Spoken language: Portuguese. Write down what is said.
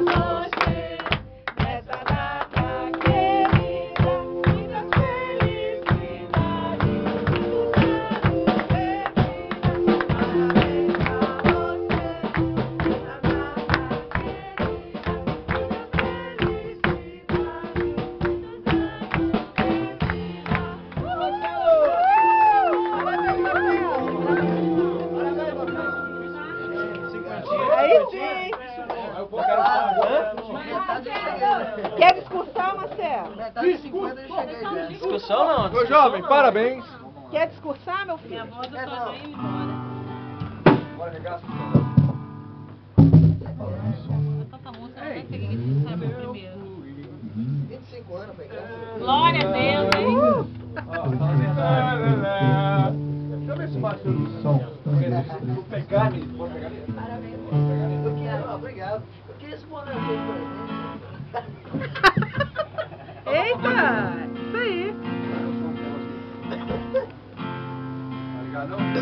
você, nessa data querida, muitas felicidades, muitos anos de vida. Parabéns pra você, nessa data querida, muitas Aí sim! Quer discursar, Marcelo? Discussão não. Ô jovem, parabéns. Quer discursar, meu filho? Minha avó do Tojão indo embora. Bora, regaça. Tanta música, não vai ser que sabe primeiro. 25 anos, pegando. Glória a Deus, hein? Deixa eu ver se bate o som. Vou pegar nele. Pode pegar nele? Parabéns. Eu quero, obrigado. Eu queria esse boné aqui, por exemplo. Eita! Isso aí! Tá ligado, não?